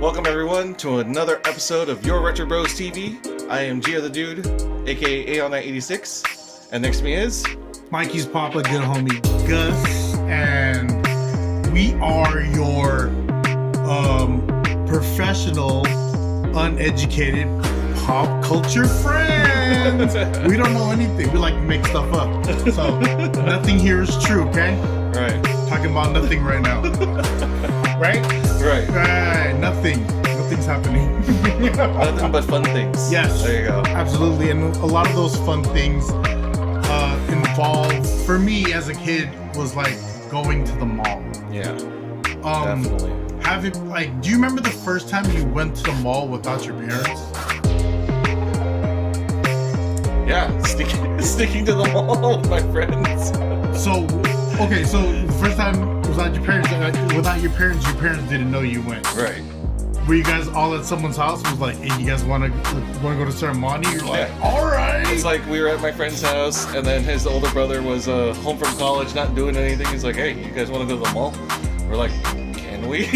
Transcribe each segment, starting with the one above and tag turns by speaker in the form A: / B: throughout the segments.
A: Welcome everyone to another episode of Your Retro Bros TV. I am Gia the Dude, aka Aon986, and next to me is
B: Mikey's Papa, good homie Gus, and we are your professional, uneducated pop culture friends. We don't know anything. We like to make stuff up. So nothing here is true, okay?
A: right.
B: Talking about nothing right now. Right?
A: Right.
B: Nothing's happening.
A: Nothing but fun things.
B: Yes.
A: There you go.
B: Absolutely. And a lot of those fun things involve, for me as a kid, was like going to the mall.
A: Yeah. Definitely.
B: Do you remember the first time you went to the mall without your parents?
A: Yeah, sticking to the mall with my friends.
B: So the first time without your parents didn't know you went.
A: Right.
B: Were you guys all at someone's house? Was like, hey, you guys want to go to ceremony? You're like,
A: Yeah.
B: all right.
A: It's like we were at my friend's house, and then his older brother was home from college, not doing anything. He's like, hey, you guys want to go to the mall? We're like, can we?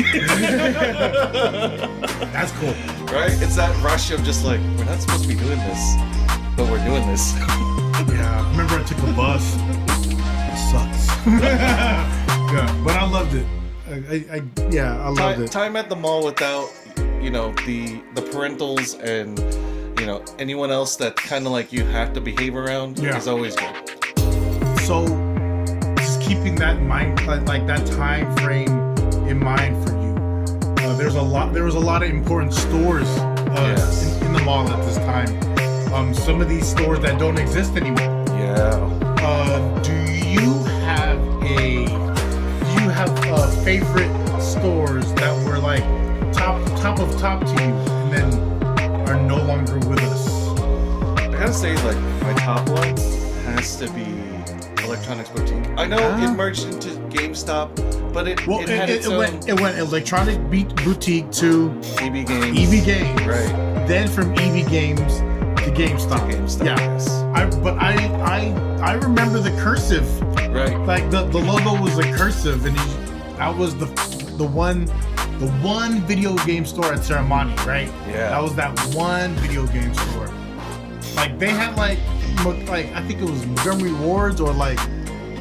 B: That's cool.
A: Right? It's that rush of just like, we're not supposed to be doing this, but we're doing this.
B: Yeah, I remember I took a bus. It sucks. Yeah, but I loved it. I loved it.
A: Time at the mall without, the parentals and, anyone else that kind of like you have to behave around is always good.
B: So, just keeping that in mind, like that time frame in mind for you. There was a lot of important stores in the mall at this time. Some of these stores that don't exist anymore.
A: Yeah.
B: Do you have favorite stores that were like top of top to you and then are no longer with us?
A: I gotta say, like, my top one has to be Electronics Boutique. I know it merged into GameStop, but it had its own...
B: It went Electronic Boutique to
A: EB Games.
B: EB Games.
A: Right.
B: Then from EB Games to GameStop.
A: Yeah. Yes.
B: I remember the cursive.
A: Right.
B: Like the logo was a cursive, and that was the one video game store at Ceremony, right?
A: Yeah.
B: That was that one video game store. Like they had like I think it was Montgomery Wards or like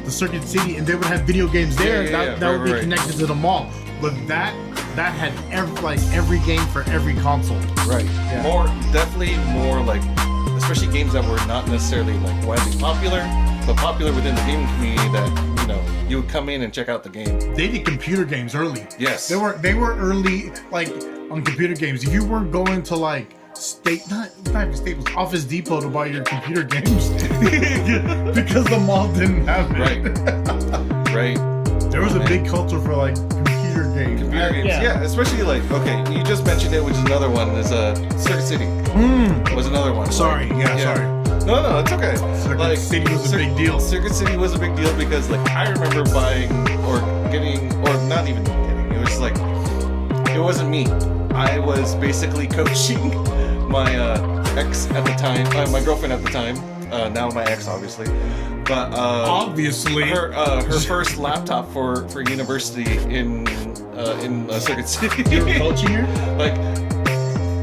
B: the Circuit City, and they would have video games there that would be connected to the mall. But that had every game for every console.
A: Right. Yeah. Definitely more like, especially games that were not necessarily like widely popular, but popular within the gaming community that, you would come in and check out the game.
B: They did computer games early.
A: Yes.
B: They were early, like, on computer games. If you weren't going to like not even Staples, Office Depot to buy your computer games because the mall didn't have it.
A: Right.
B: There was a big culture for like computer games.
A: Yeah, especially like, okay, you just mentioned it, which is another one, is Circuit City. Was another one.
B: Sorry. Sorry.
A: No, it's okay.
B: Circuit City was a big deal.
A: Circuit City was a big deal because, like, I remember buying or getting, or not even getting, it was like, it wasn't me. I was basically coaching my ex at the time, my girlfriend at the time, now my ex, obviously. But
B: obviously
A: her first laptop for university in Circuit City.
B: You were coaching her?
A: Like,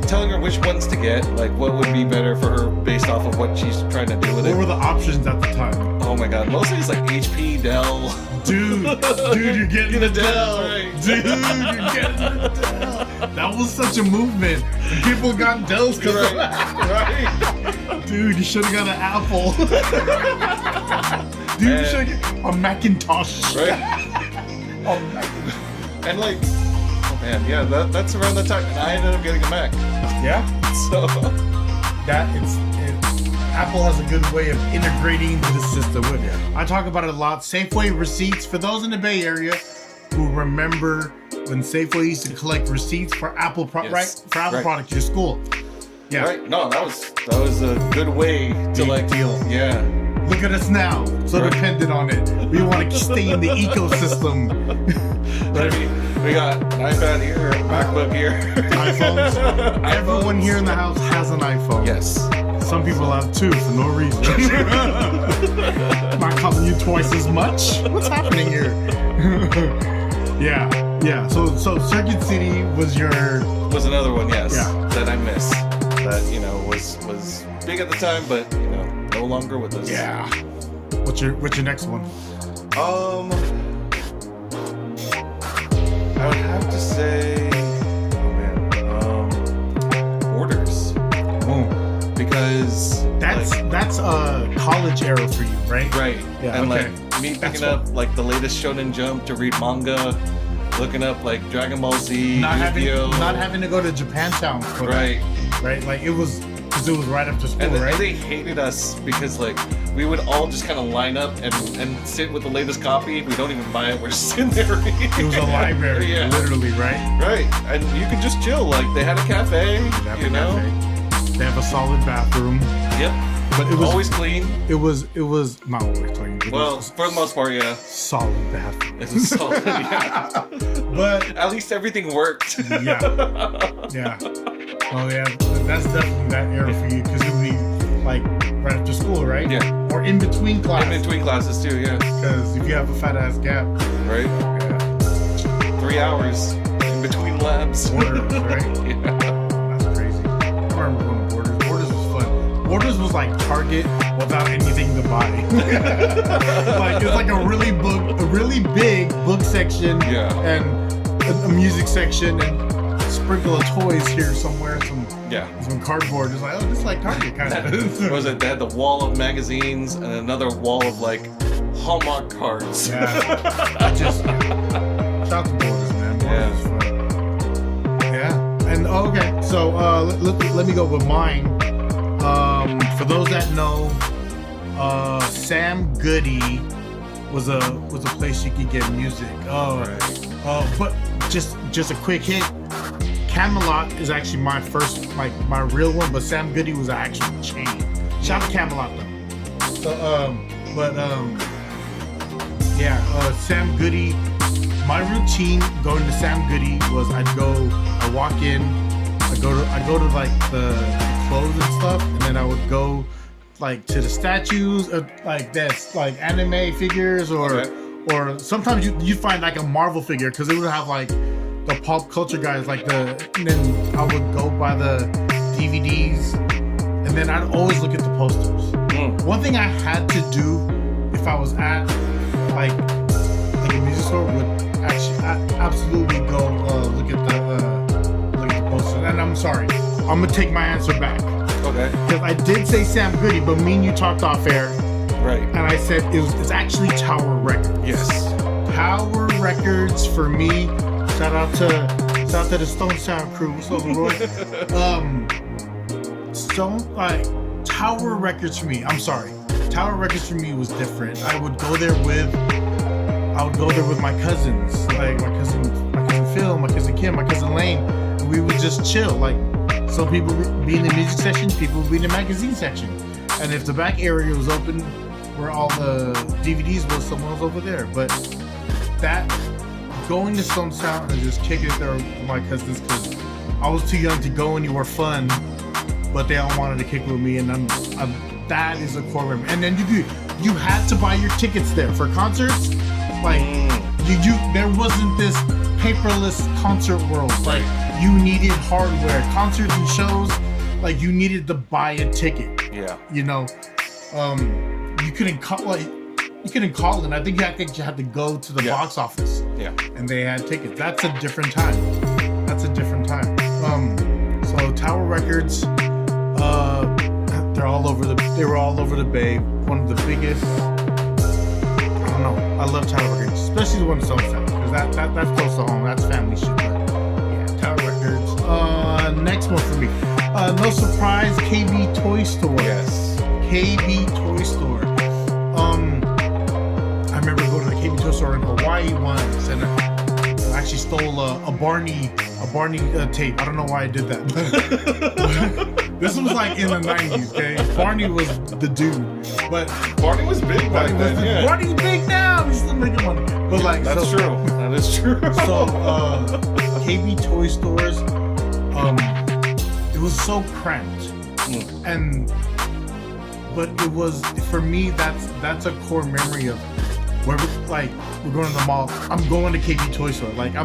A: telling her which ones to get, like what would be better for her based off of what she's trying to do with it.
B: What were the options at the time?
A: Oh my god, mostly it's like HP, Dell.
B: Dude, you're getting a Dell.
A: Right.
B: Dude, you're getting a Dell. That was such a movement. People got Dells because of that.
A: Right.
B: Dude, you should have got an Apple. Dude, you should have got a Macintosh.
A: Right. And like, oh man, yeah, that's around the time, and I ended up getting a Mac.
B: Yeah.
A: So
B: Apple has a good way of integrating into the system. I talk about it a lot. Safeway receipts, for those in the Bay Area who remember when Safeway used to collect receipts for Apple products to your school. Yeah.
A: Right. No, that was a good way to
B: deal.
A: Yeah.
B: Look at us now, so dependent on it. We want to stay in the ecosystem.
A: Right. We got an iPad here, MacBook here,
B: iPhones. Everyone here in the house has an iPhone.
A: Yes.
B: Some people have two for no reason. Am I calling you twice as much? What's happening here? Yeah. Yeah. So Circuit City was
A: another one, yes,
B: Yeah.
A: that I miss. That was big at the time, but no longer with us.
B: Yeah. What's your next one?
A: I would have to say, Orders.
B: Boom.
A: Because
B: that's college era for you, right?
A: Right.
B: Yeah.
A: And
B: okay.
A: like me picking up like the latest Shonen Jump to read manga, looking up like Dragon Ball Z,
B: not
A: Yu-Gi-Oh.
B: having to go to Japantown for
A: Right.
B: that, right? Like it was right after school,
A: And
B: right?
A: they hated us because like we would all just kind of line up and sit with the latest copy. We don't even buy it. We're just sitting there reading.
B: It was a library,
A: Yeah.
B: literally, right?
A: Right. And you could just chill. Like they had a cafe,
B: They have a solid bathroom,
A: Yep.
B: but it was
A: Always clean.
B: It was not always clean. It
A: Well,
B: was
A: for the most part, yeah.
B: solid bathroom.
A: It's a solid, yeah.
B: But
A: At least everything worked.
B: yeah. Oh yeah, that's definitely that era for you because it would be like right after school, right?
A: Yeah.
B: Or in between class.
A: In between classes too, yeah.
B: Because if you have a fat ass gap,
A: Right?
B: yeah,
A: 3 hours in between labs.
B: Borders, right?
A: Yeah.
B: That's crazy. I remember going to Borders. Borders was fun. Borders was like Target without anything to buy. Like it's like a really big book section,
A: Yeah.
B: and a music section, and sprinkle of toys here somewhere, some cardboard. It's like, oh, this is like Target kind of.
A: What was it? They had the wall of magazines and another wall of like Hallmark cards.
B: Yeah. Shout out to Borders, man. Borders is fun. Yeah. And okay, so let me go with mine. For those that know, Sam Goody was a place you could get music. But just a quick hint. Camelot is actually my first, like my real one, but Sam Goody was an actual chain. Shout out to Camelot though. Sam Goody. My routine going to Sam Goody was I'd walk in, I'd go to like the clothes and stuff, and then I would go like to the statues, like that's like anime figures, or sometimes you find like a Marvel figure because they would have like the pop culture guys, and then I would go by the DVDs, and then I'd always look at the posters. One thing I had to do if I was at like a music store would actually absolutely go look at the posters. And I'm sorry, I'm gonna take my answer back.
A: Okay.
B: Because I did say Sam Goody, but me and you talked off air.
A: Right.
B: And I said it's actually Tower Records.
A: Yes. Tower
B: Records for me. Shout out to the Stone Sound crew. What's up, Roy? Tower Records for me. I'm sorry. Tower Records for me was different. I would go there with my cousins, like my cousin Phil, my cousin Kim, my cousin Lane, and we would just chill. Like some people would be in the music section, people would be in the magazine section, and if the back area was open, where all the DVDs was, someone was over there. But that. Going to Stone Sound and just kicking it there with my cousins because I was too young to go anywhere fun, but they all wanted to kick with me, and that is a core memory. And then you had to buy your tickets there for concerts. Like there wasn't this paperless concert world. Like you needed hardware, concerts and shows. Like you needed to buy a ticket.
A: Yeah.
B: You couldn't call in. I think you had to go to the box office.
A: Yeah.
B: And they had tickets. That's a different time. So Tower Records, they were all over the Bay. One of the biggest. I don't know. I love Tower Records, especially the one in Stone Sound, because that's close to home. That's family shit. But yeah, Tower Records. Next one for me. No surprise, KB Toy Store.
A: Yes.
B: KB Toy Store. I remember going to the KB Toy Store in Hawaii once, and I actually stole a Barney tape. I don't know why I did that. This was like in the 90s, okay? Barney was the dude, but
A: Barney was big back then. Yeah.
B: Barney's big now. He's still making money. But like
A: That is true.
B: So KB Toy Stores, it was so cramped, but it was, for me, that's a core memory of where like we're going to the mall, I'm going to KB Toy Store. Like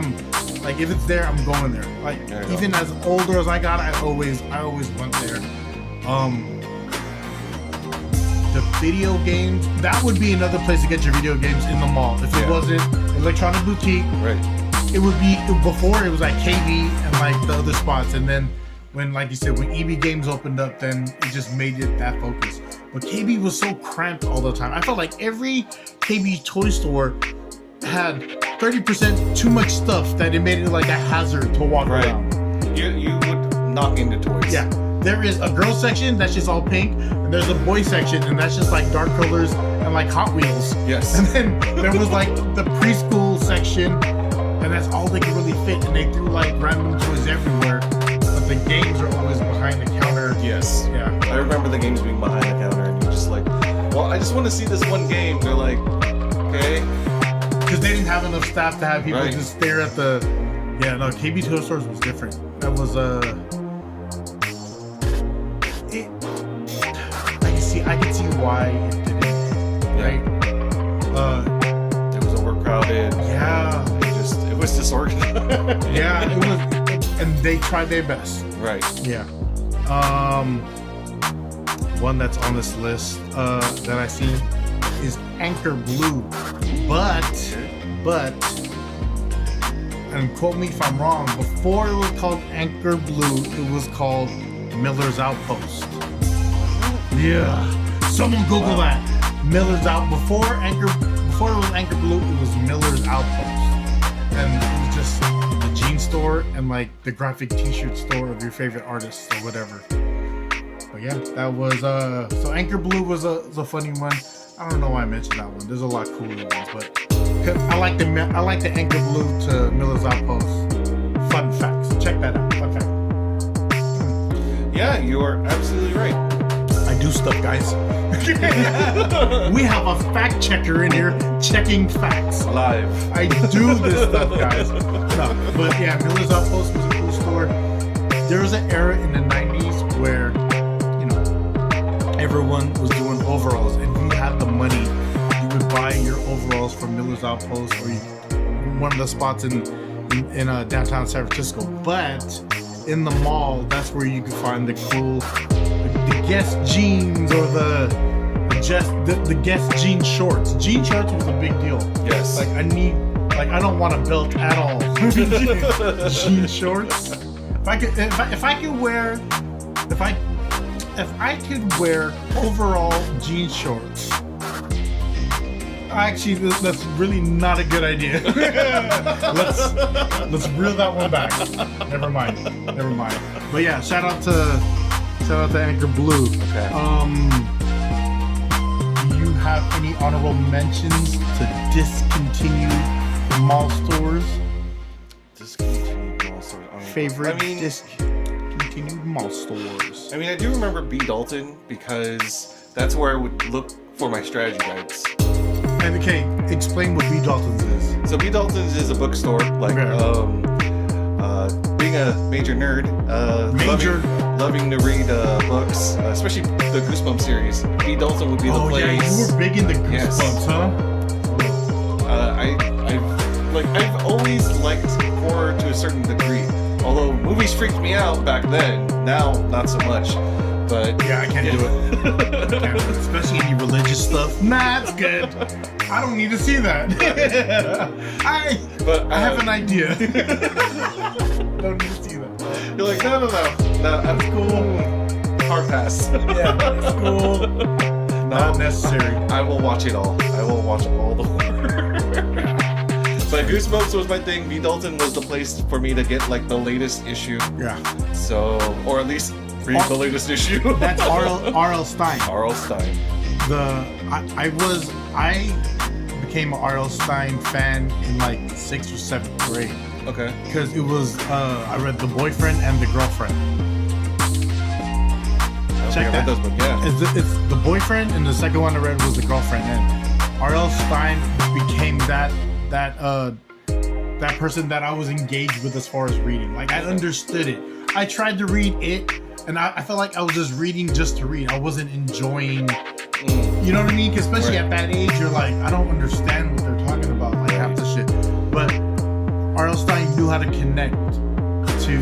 B: if it's there, I'm going there. Like even as older as I got, I always went there. The video games, that would be another place to get your video games in the mall. If it wasn't Electronic Boutique,
A: right?
B: It would be before it was like KB and like the other spots, and then when, like you said, when EB Games opened up, then it just made it that focus. But KB was so cramped all the time. I felt like every KB toy store had 30% too much stuff that it made it like a hazard to walk around.
A: You would knock into toys.
B: Yeah. There is a girl section that's just all pink, and there's a boy section, and that's just like dark colors and like Hot Wheels.
A: Yes.
B: And then there was like the preschool section, and that's all they could really fit, and they threw like random toys everywhere. But the games are always behind the counter.
A: Yes.
B: Yeah.
A: I remember the games being behind the counter, and you're just like, well, I just want to see this one game. They're like, okay.
B: Because they didn't have enough staff to have people just stare at the. Yeah, no, KB Toy Stores was different. That was I can see why it didn't, right?
A: It was overcrowded.
B: Yeah.
A: It was disorganized.
B: Yeah, it was, and they tried their best.
A: Right.
B: Yeah. One that's on this list that I see is Anchor Blue, but, and quote me if I'm wrong, before it was called Anchor Blue, it was called Miller's Outpost. Yeah. Someone Google that. Miller's Out before it was Anchor Blue, it was Miller's Outpost. And it was just the jean store and like the graphic t-shirt store of your favorite artists or whatever. But yeah, that was so Anchor Blue was a funny one. I don't know why I mentioned that one. There's a lot cooler ones, but I like the Anchor Blue to Miller's Outpost. Fun facts. Check that out. Fun fact.
A: Yeah, you are absolutely right.
B: I do stuff, guys. We have a fact checker in here checking facts.
A: Live.
B: I do this stuff, guys. No, but yeah, Miller's Outpost was a cool store. There was an era in the 90s where, you know, everyone was doing overalls, and if you had the money, you would buy your overalls from Miller's Outpost or one of the spots in downtown San Francisco. But in the mall, that's where you could find the cool, the Guess jeans or the Guess jean shorts. Jean shorts was a big deal.
A: Yes.
B: Like I don't want a belt at all. Jean shorts. If I could wear overall jean shorts. Actually, that's really not a good idea. let's reel that one back. Never mind. But yeah, shout out to Anchor Blue.
A: Okay.
B: Do you have any honorable mentions to discontinued mall stores?
A: Discontinued mall stores.
B: Favorite discontinued mall stores.
A: I mean, I do remember B. Dalton because that's where I would look for my strategy guides.
B: And okay, explain what B. Dalton's is.
A: So B. Dalton's is a bookstore, like being a major nerd, loving to read books, especially the Goosebumps series. B. Dalton would be the place. Oh yeah,
B: you were big into Goosebumps, huh?
A: I've always liked horror to a certain degree. Although movies freaked me out back then, now not so much. But
B: yeah, I can't do it. Especially any religious stuff. Nah, it's good. I don't need to see that. I have an idea. Don't need to see that.
A: You're like, no, that's cool. Hard pass.
B: Yeah, it's cool. Not necessary.
A: I will watch it all. I will watch all the horror. But Goosebumps was my thing. B. Dalton was the place for me to get like the latest issue.
B: Yeah.
A: So, or at least read the latest issue.
B: That's R.L. Stine.
A: R.L. Stine.
B: I became an R.L. Stine fan in like 6th or 7th grade.
A: Okay.
B: Because it was I read The Boyfriend and The Girlfriend. Check that.
A: Those books, yeah.
B: It's The Boyfriend, and the second one I read was The Girlfriend. And R.L. Stine became that person that I was engaged with as far as reading. Like I understood it. I tried to read it, and I felt like I was just reading just to read. I wasn't enjoying You know what I mean? 'Cause especially at that age, you're like, I don't understand what they're talking about, like half the shit. But R.L. Stine knew how to connect to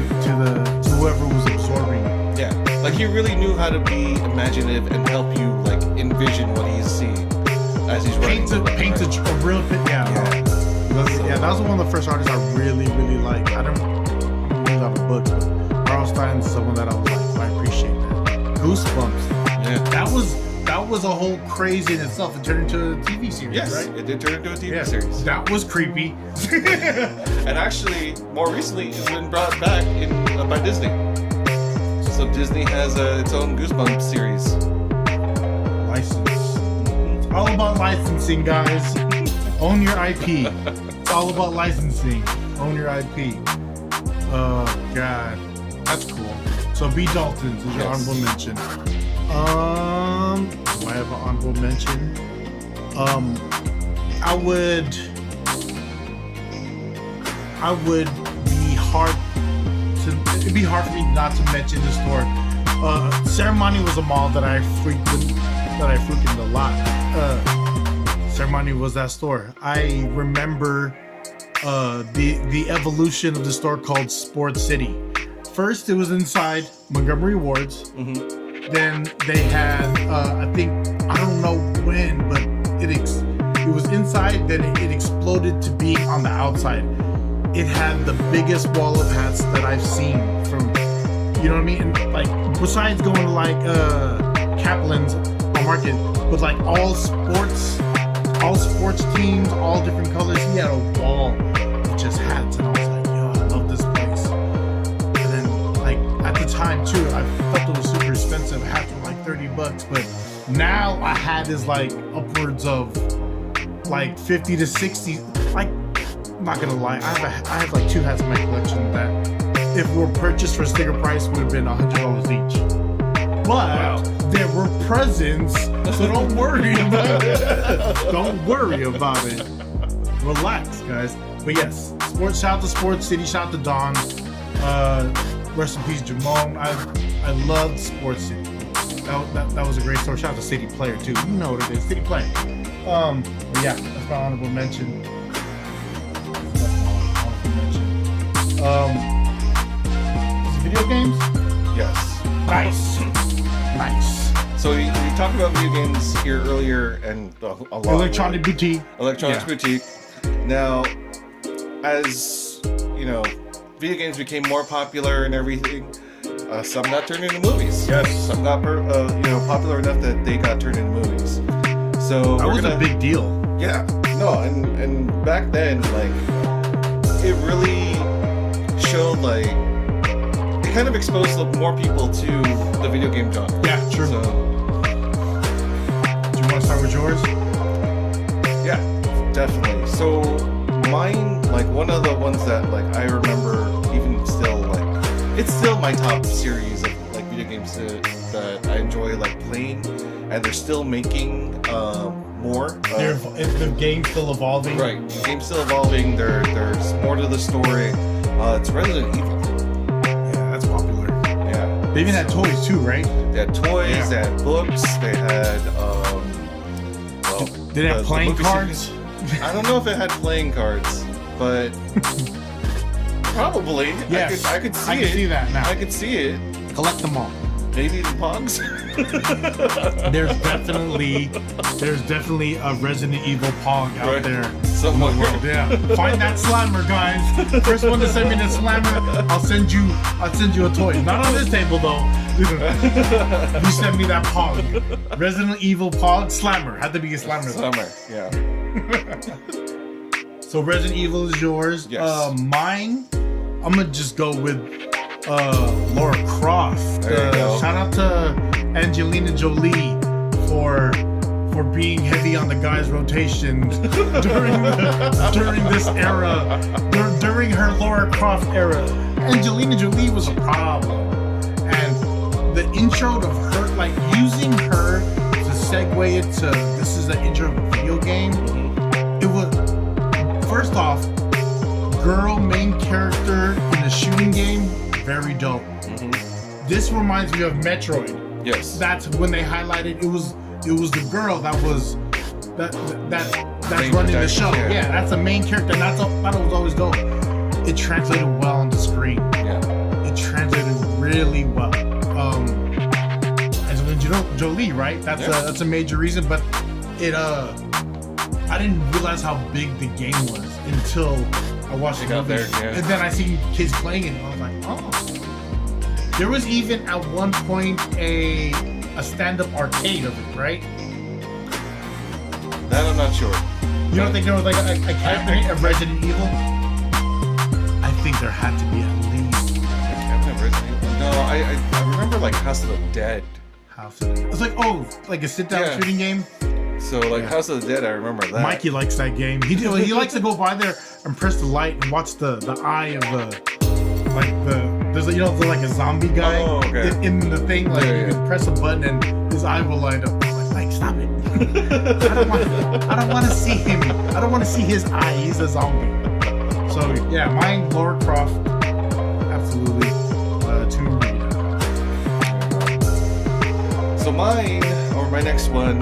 B: whoever was absorbing.
A: Yeah, like he really knew how to be imaginative and help you like envision what he's seeing as he's writing.
B: Paint a real picture. Yeah. That was one of the first artists I really liked. I don't read a lot of books, but R.L. Stine's someone that I was like, I appreciate that. Goosebumps.
A: Yeah.
B: That was a whole crazy in itself. It turned into a TV series,
A: yes,
B: right?
A: It did turn into a TV series.
B: That was creepy.
A: And actually, more recently, it's been brought back by Disney. So Disney has its own Goosebumps series.
B: License. It's all about licensing, guys. Own your IP. It's all about licensing. Own your IP. Oh, God. That's cool. So B. Dalton's is your honorable mention. Do I have an honorable mention? It'd be hard for me not to mention the store. Ceremony was a mall that I frequented a lot. Ceremony was that store. I remember the evolution of the store called Sports City. First, it was inside Montgomery Ward's. Then they had, I don't know when, but it was inside. Then it exploded to being on the outside. It had the biggest wall of hats that I've seen from, you know what I mean? And like, besides going to like Kaplan's Market, but like all sports teams, all different colors. He had a wall of just hats, and I was like, yo, I love this place. And then like at the time too, I thought it was super expensive. Hats were like $30, but now a hat is like upwards of like 50 to 60. Like, I'm not gonna lie, I have like 2 hats in my collection that if were purchased for sticker price would have been $100 each. But there were presents, so don't worry about it. Don't worry about it. Relax, guys. But yes, shout out to Sports City, shout out to Don. Rest in peace, Jamon. I loved Sports City. That was a great store. Shout out to City Player too. You know what it is, City Player. But yeah, that's my honorable mention. Video games?
A: Yes.
B: Nice.
A: So we talked about video games here earlier and a lot.
B: Electronics Boutique.
A: Boutique. Now, as you know, video games became more popular and everything. Some got turned into movies.
B: Yes.
A: Some got popular enough that they got turned into movies. So
B: that was a big deal.
A: Yeah. No, and back then, like, it really showed like it kind of exposed more people to the video game genre.
B: Yeah, true.
A: So,
B: do you want to start with yours?
A: Yeah, definitely. So mine, like one of the ones that like I remember even still, like it's still my top series of like video games that I enjoy like playing, and they're still making more.
B: The game's still evolving.
A: Right, the game's still evolving. There's more to the story. It's Resident Evil.
B: Yeah, that's popular.
A: Yeah.
B: They even had toys too, right?
A: They had toys, They had books, they had
B: did it have playing cards?
A: I don't know if it had playing cards, but probably.
B: Yes.
A: I could see it.
B: I can see that now.
A: I could see it.
B: Collect them all.
A: Maybe the Pogs.
B: There's definitely a Resident Evil Pog out there
A: somewhere.
B: Yeah, find that slammer, guys. First one to send me the slammer, I'll send you a toy. Not on this table though. You send me that Pog. Resident Evil Pog slammer. Had to be a slammer.
A: Slammer. Yeah.
B: So Resident Evil is yours.
A: Yes.
B: Mine, I'm gonna just go with Lara Croft. Shout out to Angelina Jolie for being heavy on the guys' rotation during this era, during her Lara Croft era. Angelina Jolie was a problem, and the intro of her, like using her to segue it to this is the intro of a video game. It was first off, girl main character in a shooting game. Very dope. This reminds me of Metroid.
A: Yes.
B: That's when they highlighted it was it was the girl that was that's
A: Main
B: running the
A: protagonist,
B: show.
A: yeah.
B: Yeah, that's the main character, and that was always dope. It translated well on the screen.
A: Yeah.
B: It translated really well. And Jolie, right? That's a major reason, but it I didn't realize how big the game was until I watched the movie.
A: There, yeah.
B: And then I see kids playing it, and I was like, oh. There was even at one point a stand-up arcade of it, right?
A: That I'm not sure.
B: You don't think there was like a cabinet of Resident Evil? I think there had to be at least.
A: Cabinet of Resident Evil? No, I remember like House of the Dead.
B: It's like like a sit-down shooting game.
A: So like House of the Dead, I remember that.
B: Mikey likes that game. He likes to go by there and press the light and watch the eye of there's like a zombie guy in the thing. Like you can press a button and his eye will light up. I'm like, stop it. I don't want to see him. I don't want to see his eye. He's a zombie. So yeah, mine, Lara Croft, absolutely. Tomb Raider.
A: So mine, or my next one.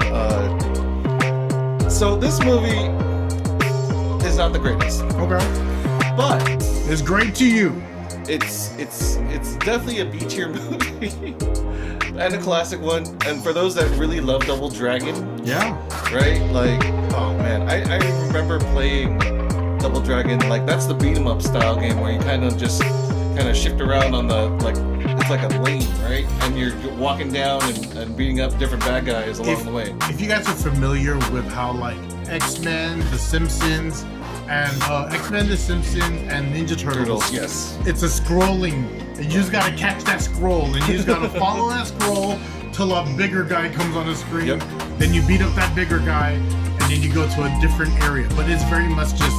A: So this movie is not the greatest.
B: Okay.
A: But
B: it's great to you.
A: It's definitely a B-tier movie. And a classic one. And for those that really love Double Dragon.
B: Yeah.
A: Right? Like, oh man. I remember playing Double Dragon. Like, that's the beat 'em up style game where you kind of shift around on the, like, it's like a lane, right? And you're walking down and beating up different bad guys along the way.
B: If you guys are familiar with how, like, X-Men, The Simpsons, and Ninja Turtles.
A: Yes.
B: It's a scrolling, and you just gotta catch that scroll, and you just gotta follow that scroll till a bigger guy comes on the screen.
A: Yep.
B: Then you beat up that bigger guy, and then you go to a different area. But it's very much just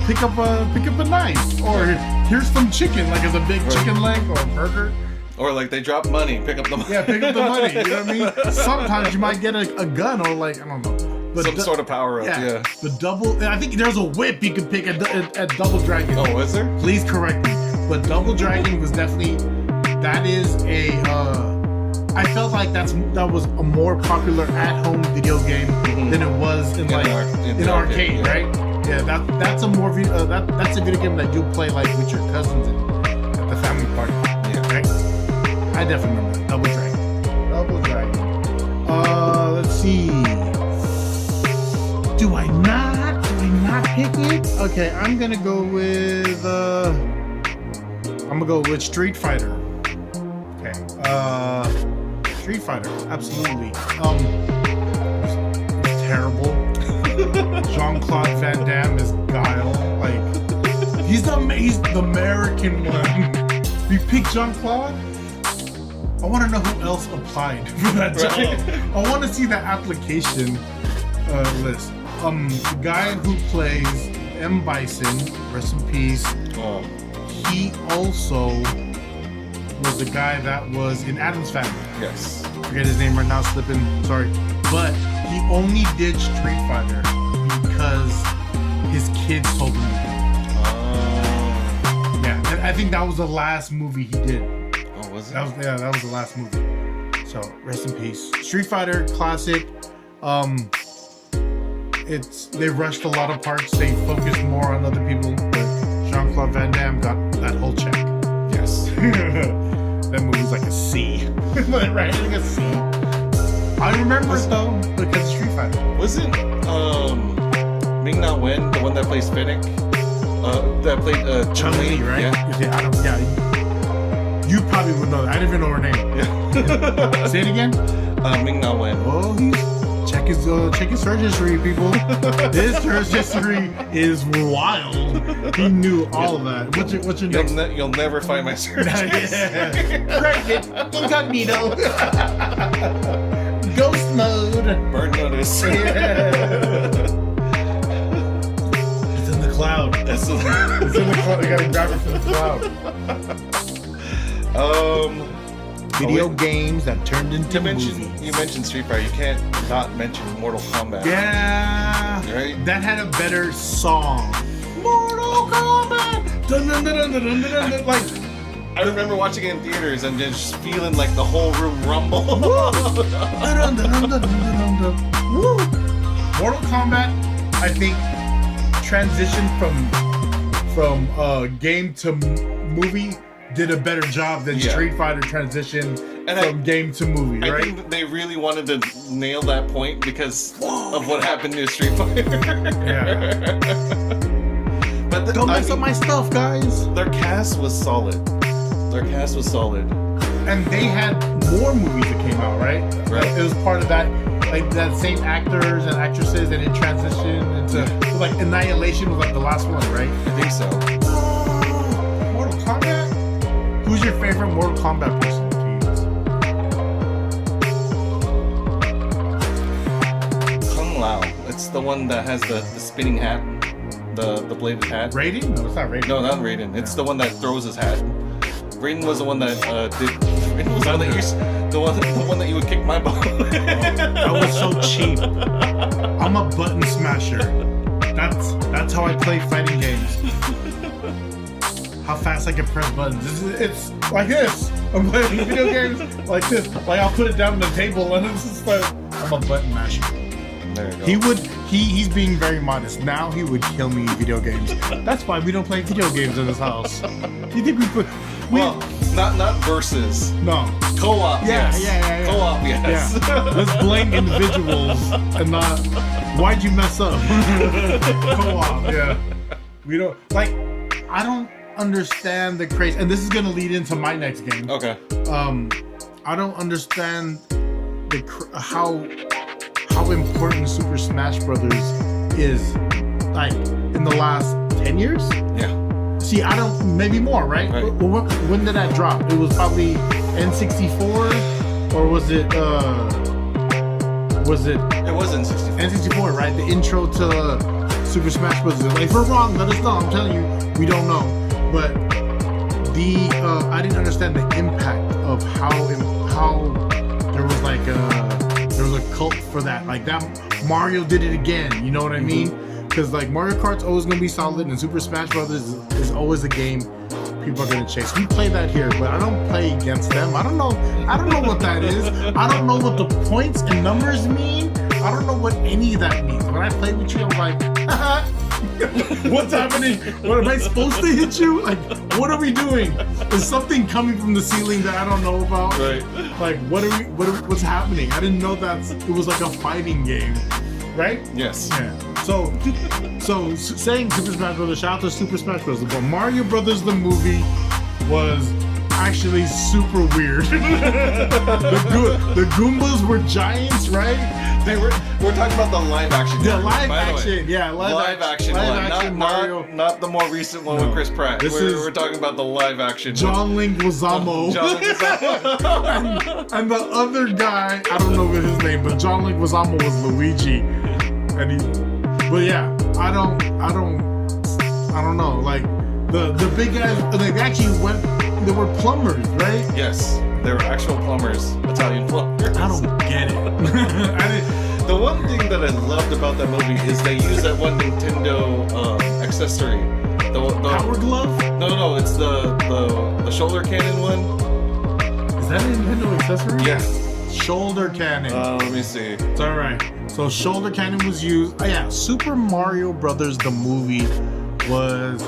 B: pick up a knife, or here's some chicken, like it's a big chicken leg or a burger.
A: Or like they drop money, pick up the money.
B: Yeah, pick up the money. You know what I mean? Sometimes you might get a gun or like I don't know.
A: Some sort of power up, yeah.
B: The double, I think there's a whip you could pick at Double Dragon.
A: Oh, is there?
B: Please correct me. But Double Dragon was definitely, that is I felt like that was a more popular at-home video game than it was in the arcade, right? Yeah, that's a that's a video game that you'll play like with your cousins at the family party. Yeah, right? I definitely remember that. Double Dragon. Let's see. Do I not pick it? Okay, I'm gonna go with Street Fighter. Okay. Street Fighter, absolutely. It's terrible. Jean-Claude Van Damme is Guile. Like he's the American one. You pick Jean-Claude? I want to know who else applied for that job. I want to see the application list. The guy who plays M. Bison, rest in peace.
A: Oh.
B: He also was the guy that was in Addams Family.
A: Yes.
B: Forget his name right now, slipping. Sorry, but he only did Street Fighter because his kids told him to do it. Yeah, and I think that was the last movie he did.
A: Oh, was it?
B: That was the last movie. So rest in peace. Street Fighter classic. They rushed a lot of parts. They focused more on other people, but Jean-Claude Van Damme got that whole check.
A: Yes.
B: That movie's like a C. Right, like a C. I remember it though because of Street Fighter.
A: Wasn't Ming Na Wen the one that plays Finnick? That played
B: Chun-Li, right?
A: Yeah.
B: You probably would know that. I didn't even know her name.
A: Yeah.
B: Say it again.
A: Ming Na Wen.
B: Oh, check his search history, people. His search history is wild. He knew all of that. What's your next?
A: You'll never find my search history.
B: Private, incognito, ghost mode,
A: burn notice.
B: It's in the cloud. It's in the cloud. You gotta grab it from the cloud. Video games that turned into movies.
A: You mentioned Street Fighter. You can't not mention Mortal Kombat.
B: Yeah.
A: Right?
B: That had a better song. Mortal Kombat. Dun, dun, dun, dun, dun, dun, dun. Like
A: I remember watching it in theaters and just feeling like the whole room rumble.
B: Woo! Mortal Kombat, I think, transition from game to movie did a better job than Street Fighter transition from game to movie, right?
A: I think they really wanted to nail that point because of what happened to Street Fighter.
B: Yeah.
A: But
B: don't mess up my stuff, guys.
A: Their cast was solid.
B: And they had more movies that came out, right?
A: Right.
B: It was part of that, like that same actors and actresses, and it transitioned into like Annihilation was like the last one, right?
A: I think so.
B: Mortal Kombat. Who's your favorite Mortal Kombat person to use?
A: Kung Lao. It's the one that has the spinning hat, the bladed hat.
B: Raiden? No, it's not Raiden.
A: No, not Raiden. It's the one that throws his hat. Raiden was the one that did. Raiden was the one that you would kick my butt.
B: I was so cheap. I'm a button smasher. That's how I play fighting games. How fast I can press buttons. It's like this. I'm playing video games like this. Like I'll put it down on the table and it's just like I'm a button masher.
A: There you go.
B: He's being very modest. Now he would kill me in video games. That's why we don't play video games in this house. You think we put?
A: Well, not versus.
B: No.
A: Co-op.
B: Yeah.
A: Co-op. Yes.
B: Yeah. Let's blame individuals and not. Why'd you mess up? Co-op. Yeah. We don't like. I don't understand the craze, and this is gonna lead into my next game.
A: Okay.
B: I don't understand how important Super Smash Brothers is, like in the last 10 years.
A: Yeah.
B: See, I don't. Maybe more, right? When did that drop? It was probably N64, or was it? It was
A: N64.
B: N64, right? The intro to Super Smash Bros. Like, if we're wrong, let us know. I'm telling you, we don't know. But I didn't understand the impact of how there was like there was a cult for that. Like that, Mario did it again. You know what I mean? Because like Mario Kart's always gonna be solid, and Super Smash Brothers is always a game people are gonna chase. We play that here, but I don't play against them. I don't know what that is. I don't know what the points and numbers mean. I don't know what any of that means. When I play with you, I'm like, what's happening? What am I supposed to hit you? Like, what are we doing? Is something coming from the ceiling that I don't know about?
A: Right.
B: Like, what's happening? I didn't know it was like a fighting game, right?
A: Yes.
B: Yeah. So saying Super Smash Brothers, shout out to Super Smash Bros. But Mario Brothers the movie was actually super weird. the Goombas were giants, right?
A: We're talking about the live action.
B: Yeah, live action. Yeah,
A: live action one. Not the more recent one with Chris Pratt. We're talking about the live action.
B: John Leguizamo. and the other guy, I don't know what his name, but John Leguizamo was Luigi. But yeah, I don't know. Like the big guys, they actually they were plumbers, right?
A: Yes, they were actual plumbers, Italian plumbers.
B: I don't get it.
A: The one thing that I loved about that movie is they used that one Nintendo accessory. The
B: Power glove?
A: No, it's the shoulder cannon one.
B: Is that a Nintendo accessory?
A: Yeah.
B: Shoulder cannon.
A: Let me see.
B: It's all right. So shoulder cannon was used. Oh yeah, Super Mario Brothers the movie was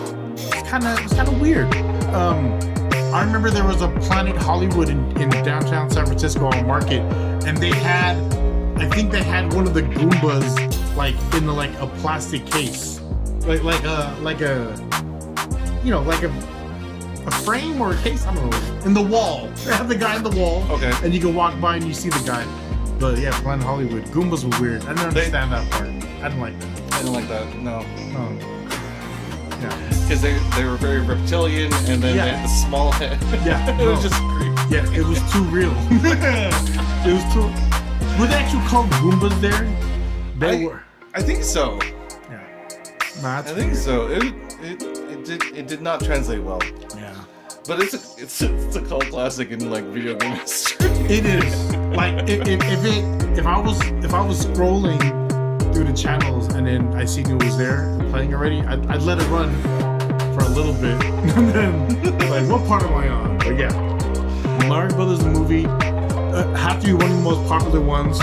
B: kind of weird. I remember there was a Planet Hollywood in downtown San Francisco on Market, and I think they had one of the Goombas like in a plastic case, like a frame or a case, I don't know, in the wall. They have the guy in the wall,
A: okay,
B: and you can walk by and you see the guy. But yeah, Planet Hollywood, Goombas were weird. I didn't understand that part. I didn't like that.
A: I didn't like that. No.
B: Yeah.
A: Because they were very reptilian, and then they had the small head.
B: Yeah.
A: It was just creepy.
B: Yeah, it was too real. It was too. Were they actually called Goombas there? They were.
A: I think so.
B: Yeah. Nah,
A: I think so. It did not translate well.
B: Yeah.
A: But it's a cult classic in like video game history.
B: It is. Like if I was scrolling through the channels and then I seen it was there playing already, I'd let it run for a little bit and then like, what part am I on? But yeah, Mario Brothers the movie have to be one of the most popular ones.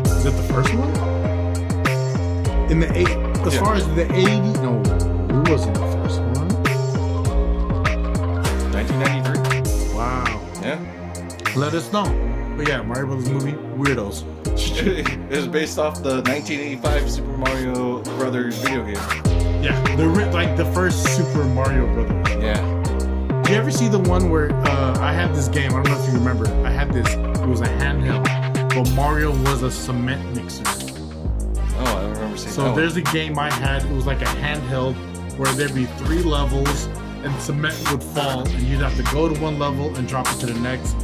B: Is it the first one? In the as far as the 80s, no, it wasn't the first one.
A: 1993.
B: Wow.
A: Yeah.
B: Let us know. But yeah, Mario Brothers movie, weirdos.
A: It was based off the 1985 Super Mario Brothers video game.
B: Yeah, like the first Super Mario Brothers.
A: Yeah.
B: Did you ever see the one where I had this game? I don't know if you remember. I had this. It was a handheld, but Mario was a cement mixer.
A: Oh, I don't remember seeing that.
B: So there's a game I had. It was like a handheld where there'd be 3 levels and cement would fall, and you'd have to go to one level and drop it to the next,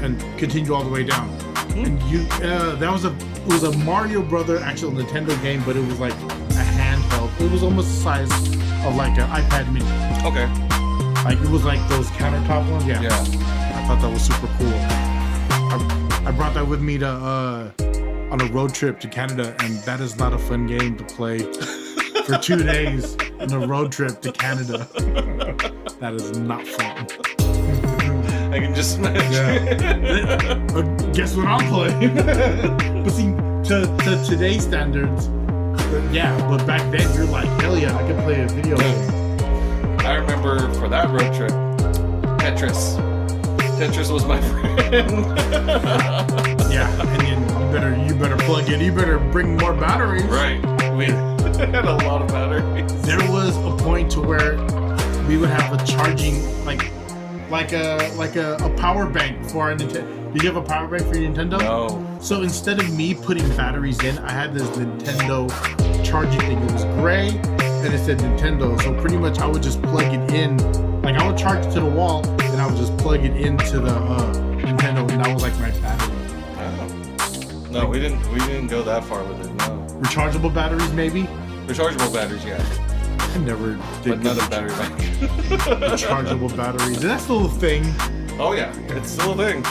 B: and continue all the way down. And it was a Mario Brother actual Nintendo game, but it was like a handheld. It was almost the size of like an iPad mini.
A: Okay.
B: Like it was like those countertop ones. Yeah.
A: Yeah.
B: I thought that was super cool. I brought that with me to on a road trip to Canada, and that is not a fun game to play for 2 days on a road trip to Canada. That is not fun.
A: I can just imagine.
B: Yeah. Guess what I'm playing? But see, to today's standards, but back then you're like, hell yeah, I can play a video game.
A: I remember for that road trip, Tetris. Tetris was my friend.
B: Yeah, and you better plug in. You better bring more batteries.
A: Right. We had a lot of batteries.
B: There was a point to where we would have a charging like a power bank for our Nintendo. Did you have a power bank for your Nintendo?
A: No.
B: So instead of me putting batteries in, I had this Nintendo charging thing. It was gray and it said Nintendo. So pretty much I would just plug it in. Like I would charge it to the wall and I would just plug it into the Nintendo, and that was like my battery.
A: No, we didn't go that far with it. No.
B: Rechargeable batteries, maybe.
A: Rechargeable batteries, yeah.
B: I never did.
A: But not a battery bank.
B: Rechargeable batteries. That's still a thing.
A: Oh yeah, it's still a thing.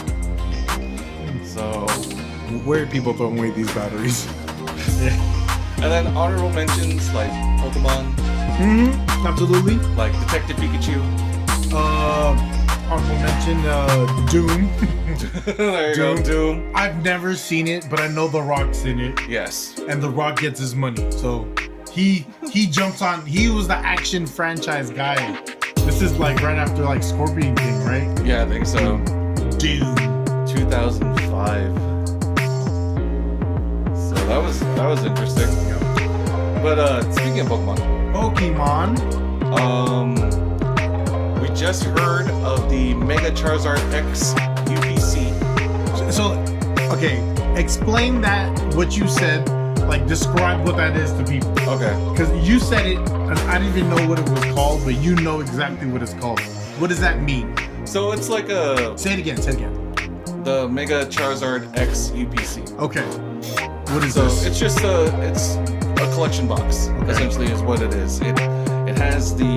A: So,
B: where are people throwing away these batteries?
A: Yeah. And then honorable mentions like Pokémon.
B: Absolutely.
A: Like Detective Pikachu.
B: Honorable mention Doom.
A: There you go, Doom.
B: I've never seen it, but I know The Rock's in it.
A: Yes.
B: And The Rock gets his money, so he jumps on. He was the action franchise guy. This is like right after like Scorpion King, right?
A: Yeah, I think so.
B: Doom.
A: 2005. So that was interesting.
B: Yeah.
A: But speaking of Pokemon, we just heard of the Mega Charizard X UPC.
B: So, okay, explain that, what you said, like describe what that is to people.
A: Okay.
B: Because you said it, and I didn't even know what it was called, but you know exactly what it's called. What does that mean?
A: So it's like a...
B: Say it again.
A: The Mega Charizard X UPC.
B: Okay. What is this?
A: It's just a collection box, essentially is what it is. It has the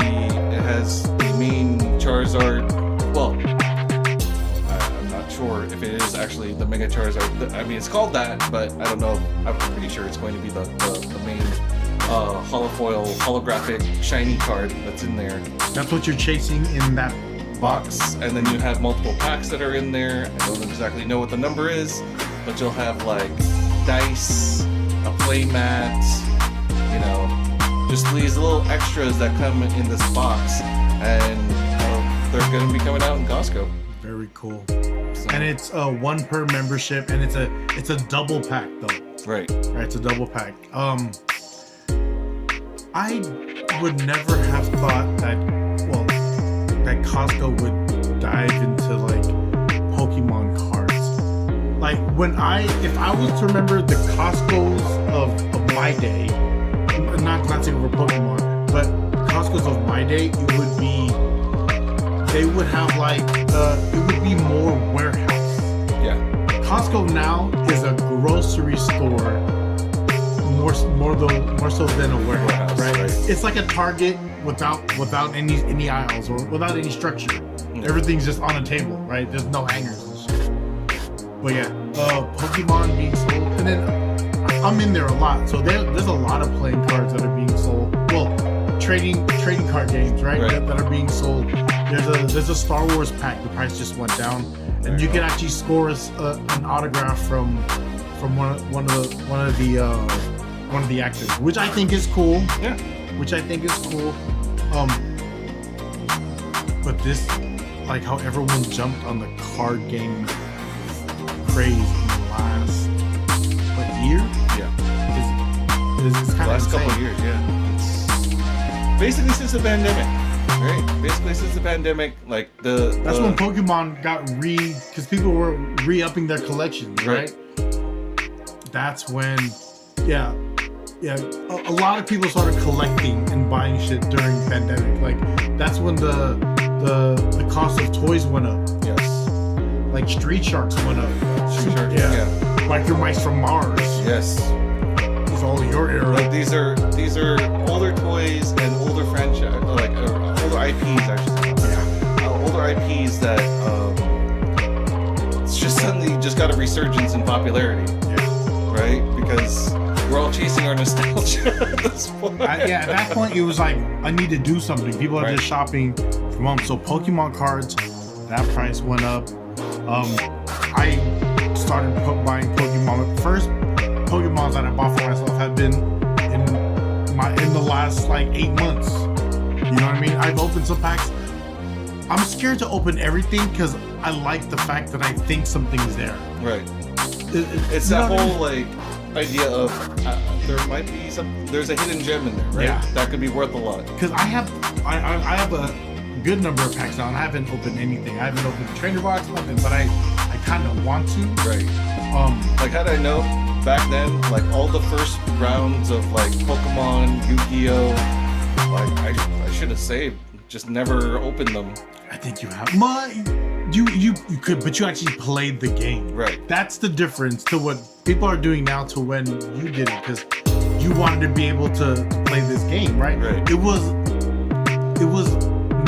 A: main Charizard. Well, I'm not sure if it is actually the Mega Charizard. I mean, it's called that, but I don't know. I'm pretty sure it's going to be the main holofoil holographic shiny card that's in there.
B: That's what you're chasing in that
A: box. And then you have multiple packs that are in there. I don't exactly know what the number is, but you'll have like dice, a play mat, just these little extras that come in this box, and they're going to be coming out in Costco.
B: Very cool. So. And it's a 1 per membership, and it's a double pack though.
A: Right.
B: It's a double pack. I would never have thought that Costco would dive into like Pokemon cards. Like if I was to remember the Costco's of my day, not glancing over Pokemon, but Costco's of my day, they would have like it would be more warehouse.
A: Yeah.
B: Costco now is a grocery store more so than a warehouse, right? It's like a Target without any aisles or without any structure. Everything's just on a table, right? There's no hangers and shit. But yeah, Pokemon being sold, and then I'm in there a lot, so there's a lot of playing cards that are being sold. Well, trading card games, right? That are being sold. There's a Star Wars pack. The price just went down, and you can actually score an autograph from one of the actors, which I think is cool.
A: Yeah.
B: Which I think is cool. But this, like how everyone jumped on the card game craze in the last year?
A: Yeah.
B: It's kind of
A: last couple of years, yeah. It's basically since the pandemic, right? Basically since the pandemic, like
B: that's when Pokemon got because people were re-upping their collections, right? That's when, yeah, a lot of people started collecting and buying shit during the pandemic. Like that's when the cost of toys went up.
A: Yes.
B: Like Street Sharks went up.
A: Street Sharks, yeah.
B: Micro Mice from Mars.
A: Yes.
B: It's all your era.
A: Like these are older toys and older franchise, like older IPs, I should say.
B: Yeah.
A: Older IPs that it's just suddenly just got a resurgence in popularity.
B: Yeah.
A: Right? Because we're all chasing our nostalgia at this point.
B: At that point, it was like, I need to do something. People are just shopping from home. So Pokemon cards, that price went up. I started buying Pokemon. First Pokemons that I bought for myself have been in the last like 8 months. You know what I mean? I've opened some packs. I'm scared to open everything because I like the fact that I think something's there.
A: Right. It's that whole like idea of there might be there's a hidden gem in there, right?
B: Yeah.
A: That could be worth a lot.
B: Because I have a good number of packs now, and I haven't opened anything. I haven't opened the trainer box, nothing, but I kind of want to.
A: Right. Like had I known back then, like all the first rounds of like Pokemon, Yu-Gi-Oh, like I should have saved. Just never opened them.
B: I think you have. You could, but you actually played the game.
A: Right.
B: That's the difference to what people are doing now to when you did it, because you wanted to be able to play this game, right?
A: Right.
B: It was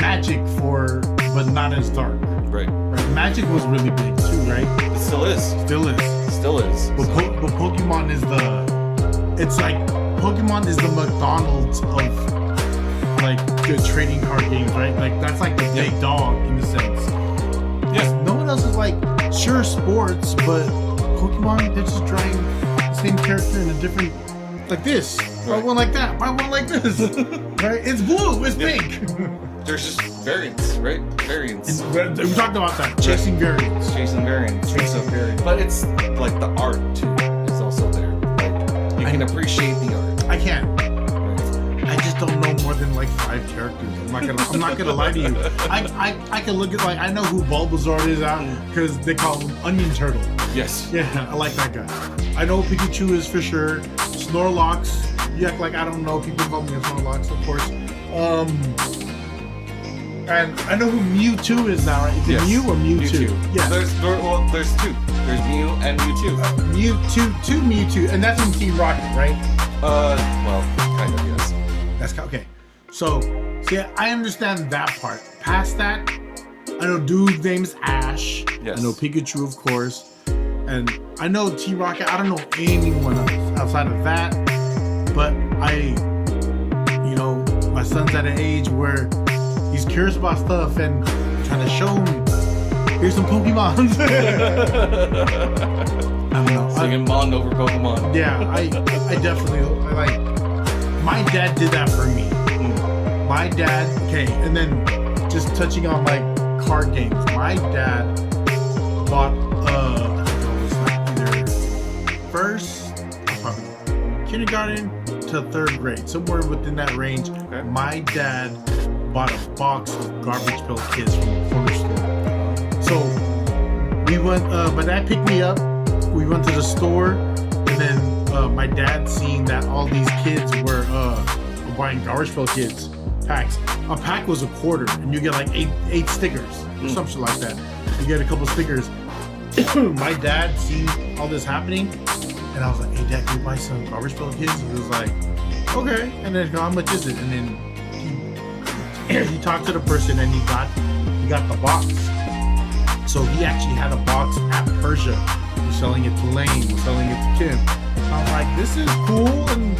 B: Magic but not as dark.
A: Right.
B: Magic was really big too, right?
A: It still is.
B: Still is. But Pokemon is Pokemon is the McDonald's of like good trading card games, right? Like that's like the big dog in a sense.
A: Yeah.
B: No one else is like, sure, sports, but Pokemon, they're just trying the same character in a different, like this. Buy one like that. Buy one like this. Right? It's blue. It's pink.
A: There's just variants, right? Variants.
B: We talked about that. Chasing variants.
A: But it's like the art too is also there. Like you can appreciate the art.
B: I can. I just don't know more than like 5 characters. I'm not gonna lie to you. I can look at, like, I know who Bulbasaur is out because they call him Onion Turtle.
A: Yes.
B: Yeah, I like that guy. I know Pikachu is for sure. Snorlax. You act like I don't know. People call me a Snorlax, of course. And I know who Mewtwo is now, right? Is it Mew or Mewtwo?
A: Yeah. There's 2. There's Mew and Mewtwo.
B: Mewtwo, and that's in Team Rocket, right?
A: Well, kind of, yes.
B: That's okay. So yeah, I understand that part. Past that, I know dude's name is Ash.
A: Yes.
B: I know Pikachu, of course, and I know T-Rocket. I don't know anyone else outside of that. But my son's at an age where he's curious about stuff and I'm trying to show him. Here's some Pokemon. I don't know.
A: So you can bond over Pokemon.
B: Yeah, I definitely like. My dad did that for me. My dad, and then just touching on like card games. My dad bought I think it was like either first, probably kindergarten to 3rd grade, somewhere within that range.
A: Okay.
B: My dad bought a box of Garbage Pail Kids from the corner store. So we went. My dad picked me up. We went to the store, and then my dad seeing that all these kids were buying Garbage Pail Kids packs. A pack was $1, and you get like eight stickers or something like that. You get a couple stickers. My dad seen all this happening, and I was like, "Hey, Dad, can you buy some Garbage Pail Kids?" And he was like, "Okay." And then how much is it? And then he talked to the person, and he got the box. So he actually had a box at Persia. We're selling it to Lane. We're selling it to Kim. I'm like, this is cool. And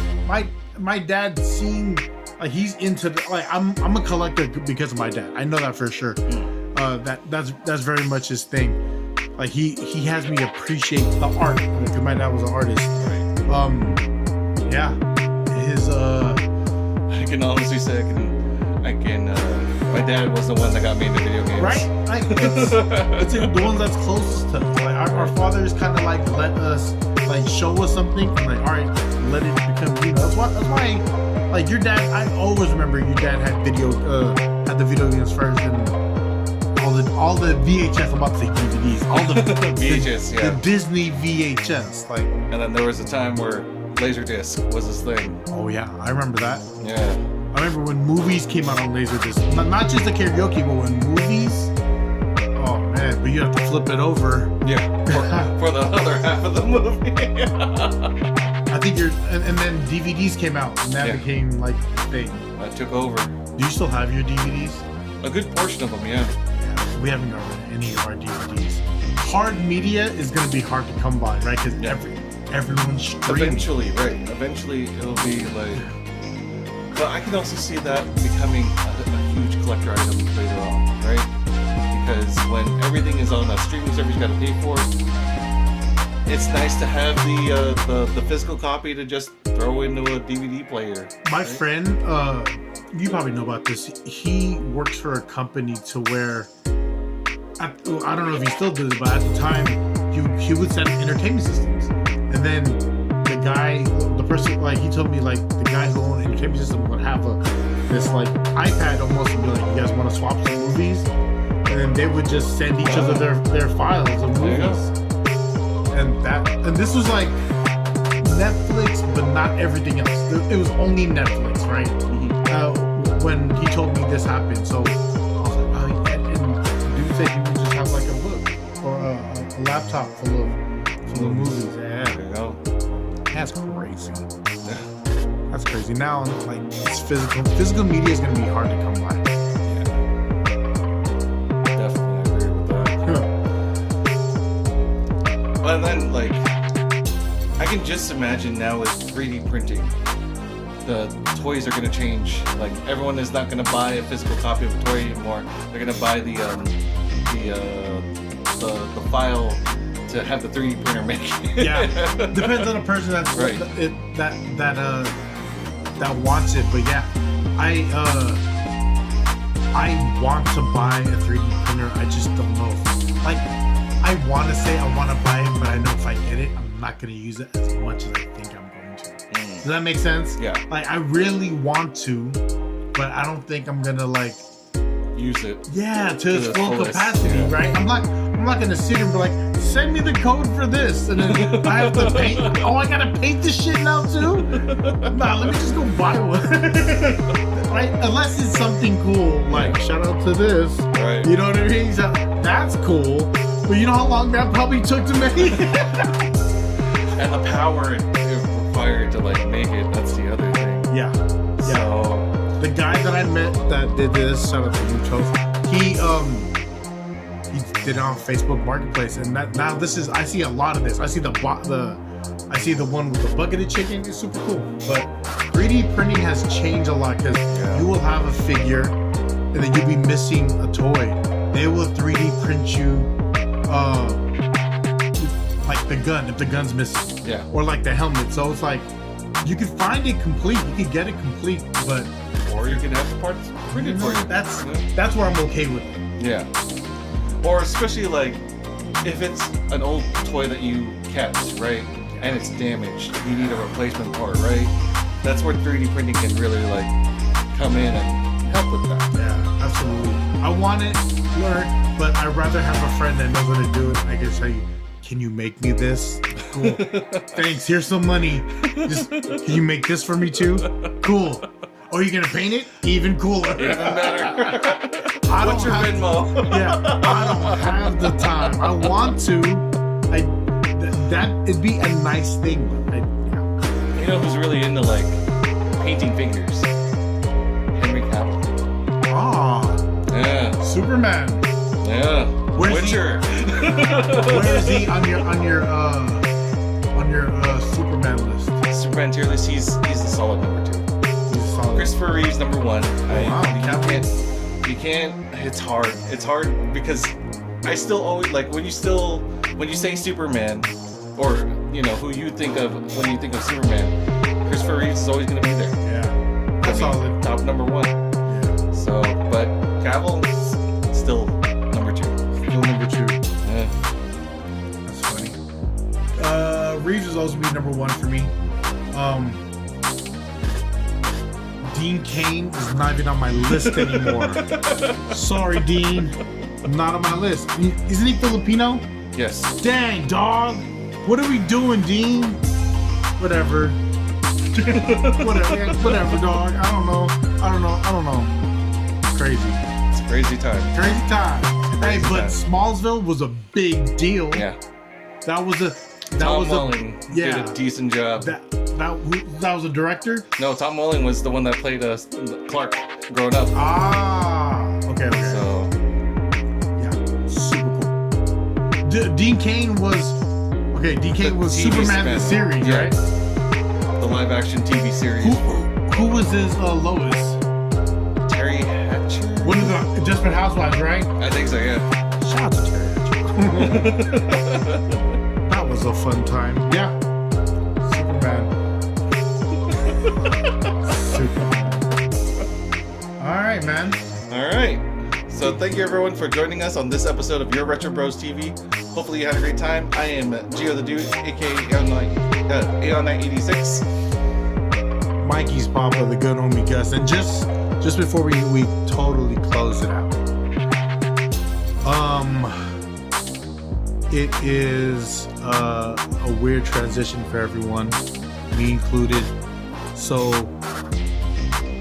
B: my dad seen like he's into like I'm a collector because of my dad. I know that for sure. That's very much his thing. Like he has me appreciate the art because my dad was an artist.
A: Right.
B: Yeah. His
A: I can honestly say I can. My dad was the one that got me into video games.
B: Right? Like it's the ones that's closest to us. Like our fathers kind of like let us like show us something and like all right, let it become That's why like your dad. I always remember your dad had the video games first and all the VHS. I'm about to say DVDs. All the
A: VHS,
B: the Disney VHS. Like,
A: and then there was a time where Laserdisc was his thing.
B: Oh yeah, I remember that.
A: Yeah.
B: I remember when movies came out on Laserdisc. Not just the karaoke, but when movies. Oh man, but you have to flip it over.
A: Yeah, for the other half of the movie.
B: I think and then DVDs came out, and that became like the thing.
A: That took over.
B: Do you still have your DVDs?
A: A good portion of them, yeah.
B: Yeah, we haven't got any of our DVDs. Hard media is going to be hard to come by, right? Because everyone's streaming.
A: Eventually it'll be like. But I can also see that becoming a huge collector item later on, right? Because when everything is on a streaming service, you got to pay for it. It's nice to have the physical copy to just throw into a DVD player.
B: My friend, you probably know about this. He works for a company to where I don't know if he still does it, but at the time he would send entertainment systems, and then the person, like he told me, like the guy who owned an entertainment system would have this like iPad almost and be like, you guys want to swap some movies? And then they would just send each other their files of movies. And this was like Netflix, but not everything else. It was only Netflix, right? Mm-hmm. When he told me this happened, so I was like, oh, and dude said he would just have like a book or a laptop full of movies. Yeah.
A: There you go.
B: That's crazy. That's crazy. Now, like, it's physical. Physical media is going to be hard to come by.
A: Yeah. Definitely agree with that. And then, like, I can just imagine now with 3D printing, the toys are going to change. Like, everyone is not going to buy a physical copy of a toy anymore. They're going to buy the file to have the 3D printer make it.
B: Yeah, depends on the person that's
A: right.
B: that wants it. But yeah, I want to buy a 3D printer. I just don't know. Like, I want to say I want to buy it, but I know if I get it, I'm not going to use it as much as I think I'm going to. Does that make sense?
A: Yeah.
B: Like, I really want to, but I don't think I'm gonna like
A: use it.
B: Yeah, to its full capacity, right? I'm not gonna sit here and be like, send me the code for this, and then I have to paint. Oh, I gotta paint this shit now too? Nah, let me just go buy one. Right? Unless it's something cool, like shout out to this.
A: Right.
B: You know what I mean? So, that's cool. But you know how long that probably took to make?
A: And the power it required to like make it, that's the other thing.
B: Yeah.
A: So
B: the guy that I met that did this, shout out to you, Toph, he did it on Facebook Marketplace, and now this is, I see a lot of this. I see the one with the bucketed chicken. It's super cool. But 3D printing has changed a lot because you will have a figure and then you'll be missing a toy. They will 3D print you like the gun if the gun's missing.
A: Yeah.
B: Or like the helmet. So it's like you can find it complete. You can get it complete, but
A: or you can have the parts printed for you.
B: That's where I'm okay with it.
A: Yeah. Or especially like if it's an old toy that you kept, right? And it's damaged, you need a replacement part, right? That's where 3D printing can really like come in and help with that.
B: Yeah, absolutely. I want to learn, but I'd rather have a friend that knows how to do it. I can tell you, can you make me this? Cool. Thanks, here's some money. Can you make this for me too? Cool. Oh, you're gonna paint it? Even cooler.
A: Even better. What's your Venmo?
B: Yeah, I don't have the time. I want to. It'd be a nice thing.
A: You know who's really into like painting figures? Henry Cavill.
B: Ah.
A: Yeah.
B: Superman.
A: Yeah.
B: Witcher. Where is he on your Superman list?
A: Superman tier list. He's a solid number 2.
B: He's a solid
A: Christopher Reeve's number one.
B: Wow.
A: You can't. It's hard. It's hard because I still always like when you say Superman, or who you think of when you think of Superman. Christopher Reeves is always going to be there.
B: Yeah, that's solid.
A: Top number one.
B: Yeah.
A: So, but Cavill still number two.
B: Still number two.
A: Yeah.
B: That's funny. Reeves is also be number one for me. Dean Cain is not even on my list anymore. Sorry, Dean. Not on my list. Isn't he Filipino?
A: Yes.
B: Dang, dog. What are we doing, Dean? Whatever. Whatever, dog. I don't know. Crazy.
A: It's a crazy time.
B: Crazy time. Hey, but Smallsville was a big deal.
A: Yeah.
B: That was
A: Tom Welling did a decent job.
B: That was a director?
A: No, Tom Welling was the one that played Clark growing up.
B: Okay.
A: So,
B: yeah, super cool. Dean Cain was Superman the series,
A: yeah.
B: right?
A: The live action TV series.
B: Who was his Lois?
A: Terry Hatcher?
B: One of the Desperate Housewives, right?
A: I think so, yeah.
B: Shout out to Terry Hatcher. That was a fun time. Yeah. Superman. All right, man.
A: All right. So thank you everyone for joining us on this episode of Your Retro Bros TV. Hopefully you had a great time. I am Gio the Dude, aka Aeon986.
B: Mikey's Papa, the good homie Gus. And just before we totally close it out, it is a weird transition for everyone, me included. So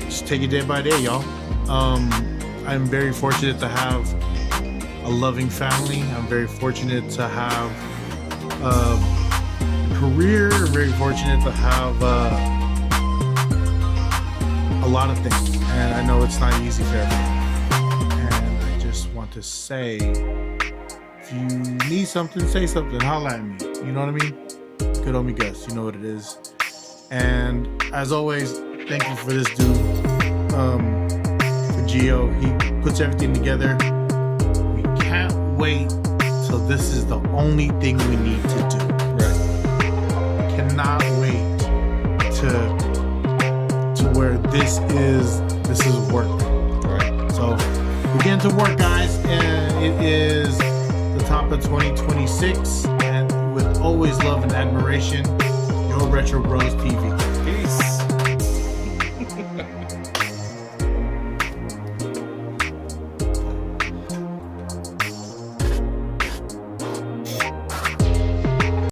B: just take it day by day, y'all. I'm very fortunate to have a loving family. I'm very fortunate to have a career. I'm very fortunate to have a lot of things. And I know it's not easy for everyone. And I just want to say, if you need something, say something. Holla at me. You know what I mean? Good homie Gus. You know what it is. And as always, thank you for this dude. For Gio. He puts everything together. We can't wait till this is the only thing we need to do.
A: Right.
B: Cannot wait to where this is work.
A: Right.
B: So we get into work, guys, and it is the top of 2026, and with always love and admiration, Your Retro Bros TV.
A: Peace.